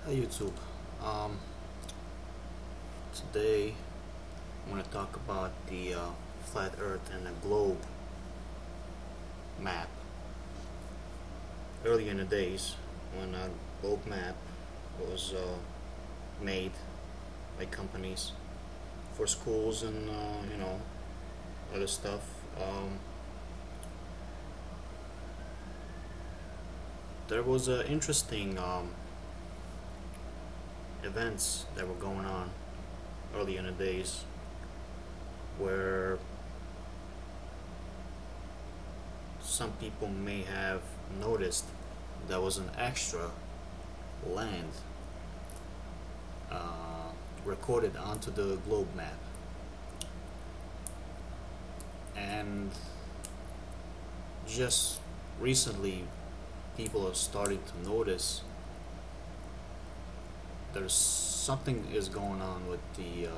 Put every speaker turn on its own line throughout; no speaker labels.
Hey YouTube. Um, Today I'm going to talk about the flat Earth and the globe map. Earlier in the days, when a globe map was made by companies for schools and other stuff, there was interesting events that were going on early in the days where some people may have noticed there was an extra land recorded onto the globe map, and just recently people are starting to notice there's something is going on with the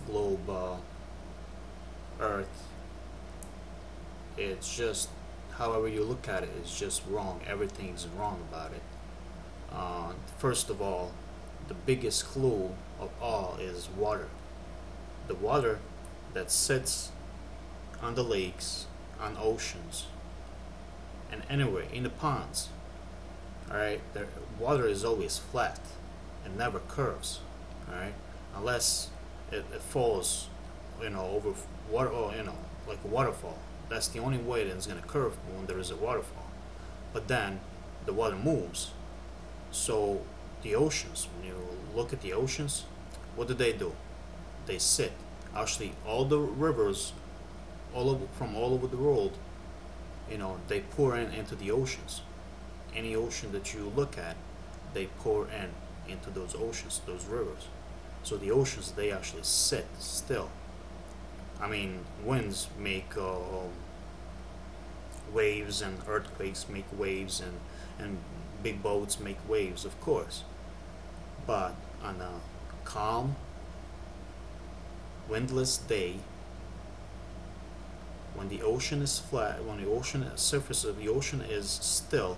globe Earth. It's just, however you look at it, it's just wrong. Everything's wrong about it. First of all, the biggest clue of all is water. The water that sits on the lakes, on oceans, and anywhere in the ponds. Alright, the water is always flat. It never curves. Alright, unless it falls, over water, or like a waterfall. That's the only way that it's gonna curve, when there is a waterfall. But then the water moves. So the oceans, when you look at the oceans, what do? They sit. Actually, all the rivers, from all over the world, they pour into the oceans. Any ocean that you look at, they pour into those oceans, those rivers. So the oceans, they actually sit still. I mean, winds make waves, and earthquakes make waves, and big boats make waves, of course. But on a calm, windless day, when the ocean is flat, when the surface of the ocean is still,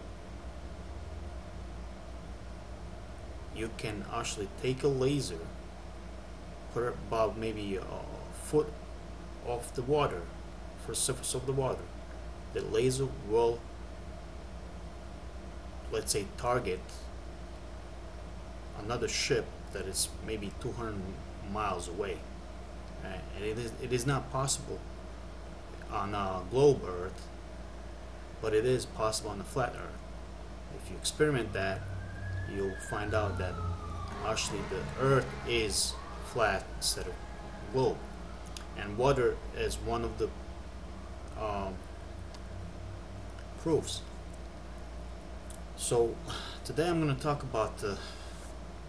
you can actually take a laser, put it about maybe a foot off the water, for the surface of the water. The laser will, let's say, target another ship that is maybe 200 miles away. And it is not possible on a globe Earth, but it is possible on a flat Earth. If you experiment that, you'll find out that actually the Earth is flat instead of globe, and water is one of the proofs. So today I'm going to talk about the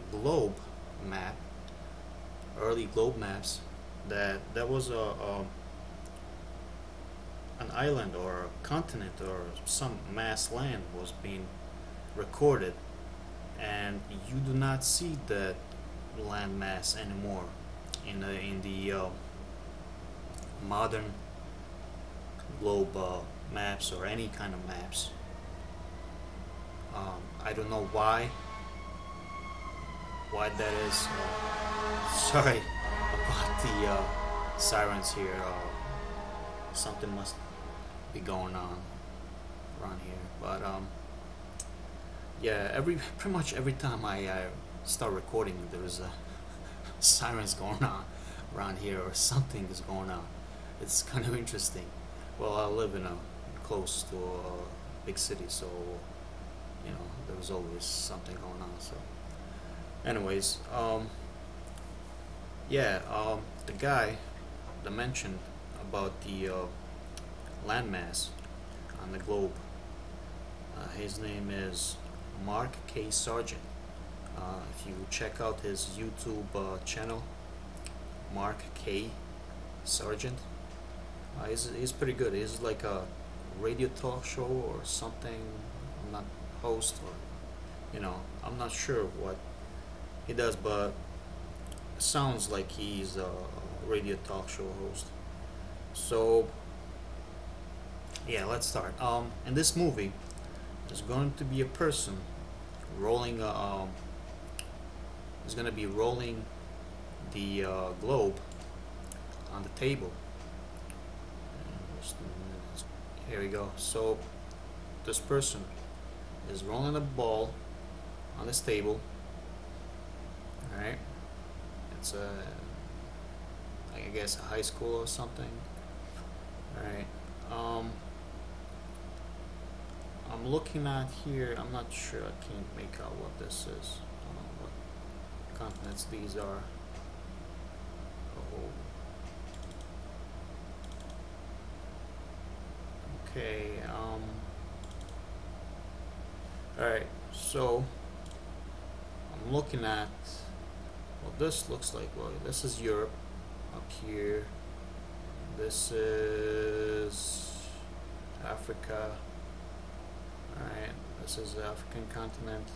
globe map, early globe maps. That was an island or a continent or some mass land was being recorded, and you do not see that land mass anymore in the modern globe maps, or any kind of maps. I don't know why that is. Sorry about the sirens here. Something must be going on around here, but yeah, pretty much every time I start recording, there is a sirens going on around here, or something is going on. It's kind of interesting. Well, I live close to a big city, so there's always something going on. So anyways, the guy that mentioned about the landmass on the globe, his name is Mark K. Sargent. If you check out his YouTube channel, Mark K. Sargent, he's pretty good. He's like a radio talk show or something. I'm not host, or I'm not sure what he does, but it sounds like he's a radio talk show host. So Yeah, let's start. In this movie, there's going to be a person rolling. Is going to be rolling the globe on the table. Here we go. So this person is rolling a ball on this table. All right. It's a, I guess, a high school or something. All right. I'm looking at here. I'm not sure. I can't make out what this is. I don't know what continents these are. Oh. Okay. All right. So I'm looking at. Well, this looks like. Well, this is Europe up here. This is Africa. Alright, this is the African continent.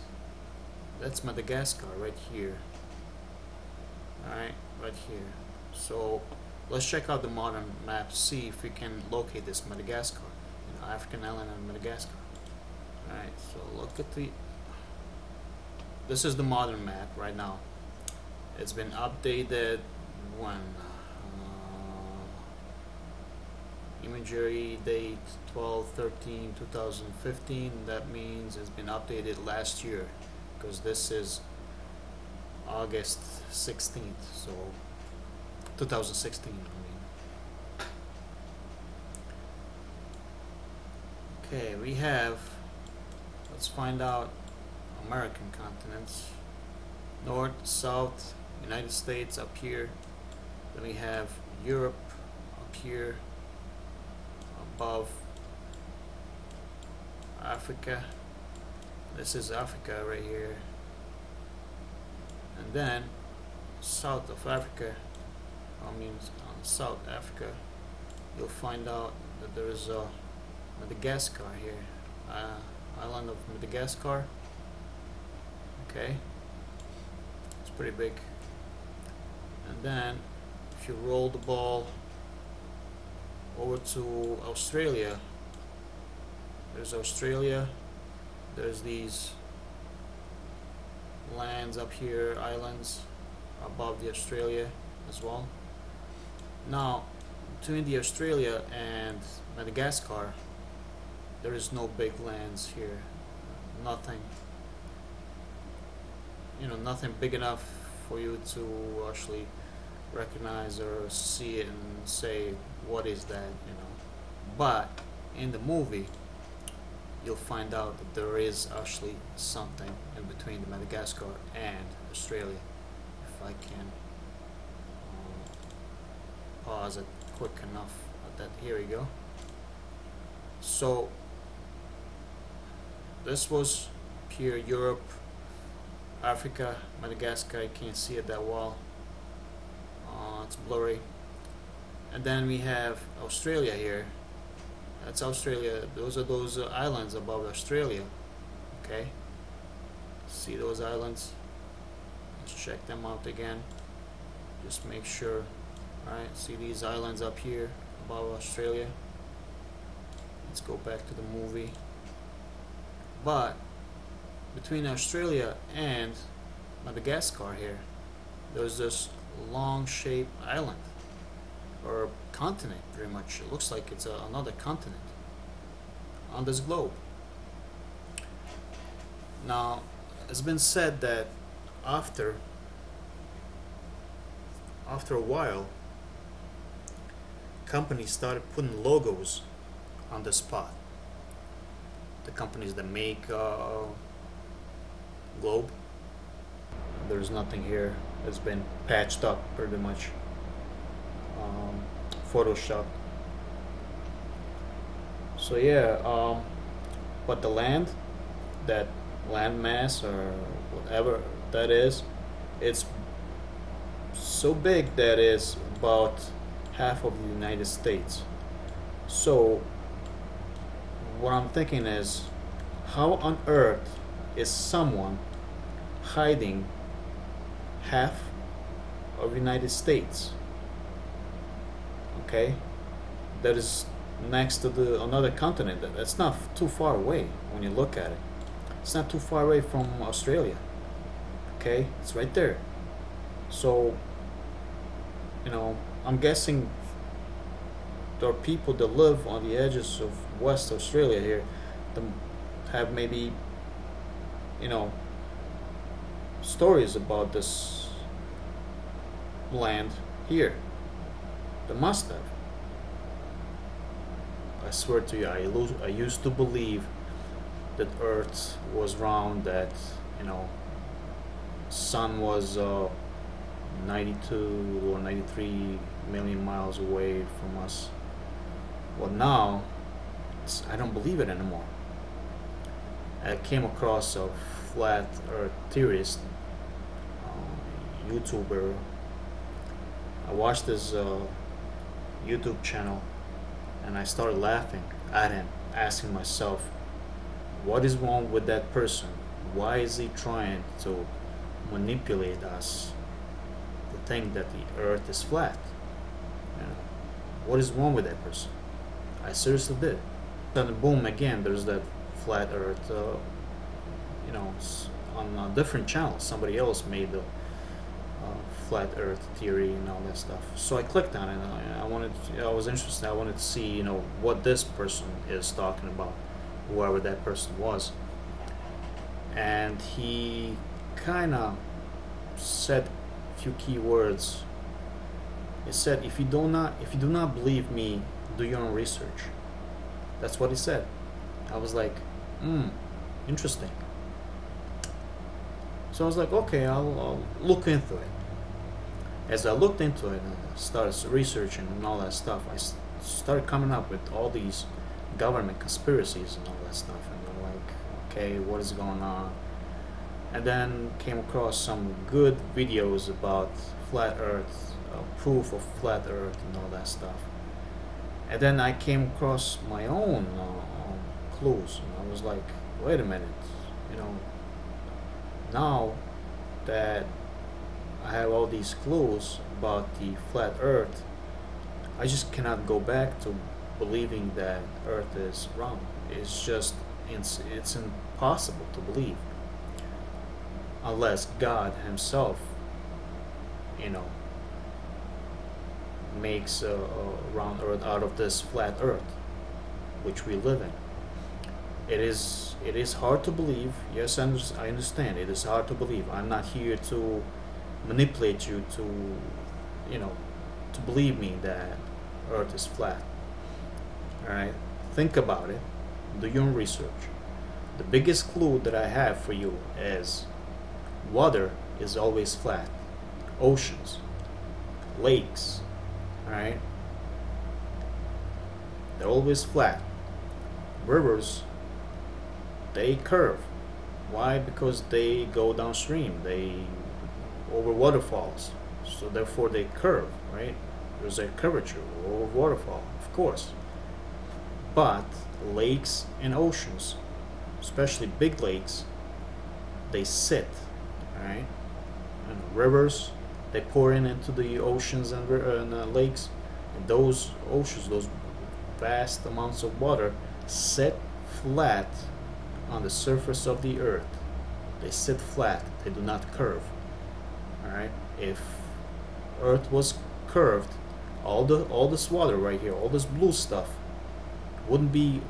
That's Madagascar right here. Alright, right here. So let's check out the modern map, see if we can locate this Madagascar, African island and Madagascar. Alright, so look at this is the modern map right now. It's been updated when imagery date 12/13/2015. That means it's been updated last year, because this is August 16th, so 2016 I mean. Okay, we have, let's find out American continents. North, South, United States up here. Then we have Europe up here. Above Africa, this is Africa right here, and then south of Africa, I mean on South Africa, you'll find out that there is a Madagascar here, island of Madagascar. Okay, it's pretty big. And then if you roll the ball over to Australia, there's Australia, there's these lands up here, islands above the Australia as well. Now between the Australia and Madagascar, there is no big lands here, nothing, nothing big enough for you to actually recognize or see it and say what is that, but in the movie you'll find out that there is actually something in between the Madagascar and Australia. If I can pause it quick enough at that. Here we go. So this was here, Europe, Africa, Madagascar. You can't see it that well, it's blurry. And then we have Australia here. That's Australia. Those are those islands above Australia. Okay, see those islands? Let's check them out again, just make sure. Alright, see these islands up here above Australia. Let's go back to the movie. But between Australia and Madagascar here, there's this long shaped island, or continent, pretty much. It looks like it's another continent on this globe. Now it's been said that after a while, companies started putting logos on the spot. The companies that make globe, there's nothing here. It's been patched up pretty much, photoshopped. So yeah, but the land, that land mass or whatever that is, it's so big that is about half of the United States. So what I'm thinking is, how on earth is someone hiding half of the United States? Okay, that is next to the another continent. That's not too far away when you look at it. It's not too far away from Australia. Okay, it's right there. So, I'm guessing there are people that live on the edges of West Australia here that have maybe, you know, stories about this land here. They must have. I swear to you, I used to believe that Earth was round, that, sun was 92 or 93 million miles away from us. Well, now I don't believe it anymore. I came across a flat Earth theorist, YouTuber. I watched his YouTube channel, and I started laughing at him, asking myself, what is wrong with that person? Why is he trying to manipulate us to think that the Earth is flat? What is wrong with that person? I seriously did. Then boom, again, there's that flat Earth. On a different channel, somebody else made the flat Earth theory and all that stuff. So I clicked on it. I was interested. I wanted to see, what this person is talking about, whoever that person was. And he kind of said a few key words. He said, if you do not believe me, do your own research. That's what he said. I was like, interesting. So I was like, okay, I'll look into it. As I looked into it and started researching and all that stuff, I started coming up with all these government conspiracies and all that stuff. And I'm like, okay, what is going on? And then came across some good videos about flat Earth, proof of flat Earth and all that stuff. And then I came across my own clues, and I was like, wait a minute, now that I have all these clues about the flat Earth, I just cannot go back to believing that Earth is round. It's impossible to believe unless God himself, makes a round Earth out of this flat Earth which we live in. It is hard to believe. Yes, I understand. It is hard to believe. I'm not here to manipulate you to believe me that Earth is flat. Alright? Think about it. Do your own research. The biggest clue that I have for you is water is always flat. Oceans, lakes, alright? They're always flat. Rivers, they curve. Why? Because they go downstream. They over waterfalls. So therefore they curve, right? There's a curvature over waterfall, of course. But lakes and oceans, especially big lakes, they sit, right? And rivers, they pour into the oceans and lakes, and those oceans, those vast amounts of water, sit flat on the surface of the Earth. They sit flat. They do not curve. All right. If Earth was curved, all this water right here, all this blue stuff, wouldn't be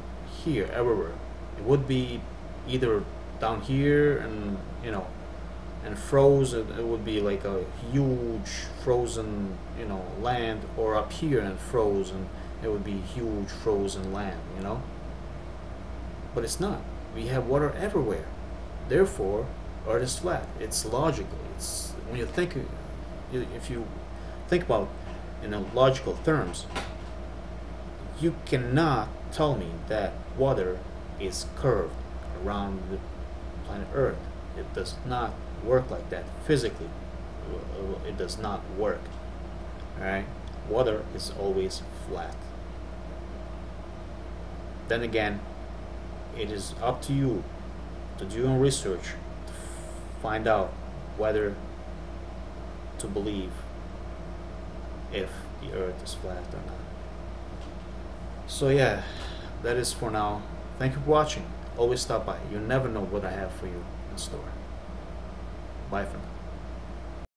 here everywhere. It would be either down here and and frozen. It would be like a huge frozen land, or up here and frozen. It would be huge frozen land. But it's not. We have water everywhere. Therefore, Earth is flat. It's logical. It's when you think, if you think about in logical terms, you cannot tell me that water is curved around the planet Earth. It does not work like that physically. It does not work. Alright? Water is always flat. Then again, it is up to you to do your own research to find out whether to believe if the Earth is flat or not. So yeah, that is for now. Thank you for watching. Always stop by. You never know what I have for you in store. Bye for now.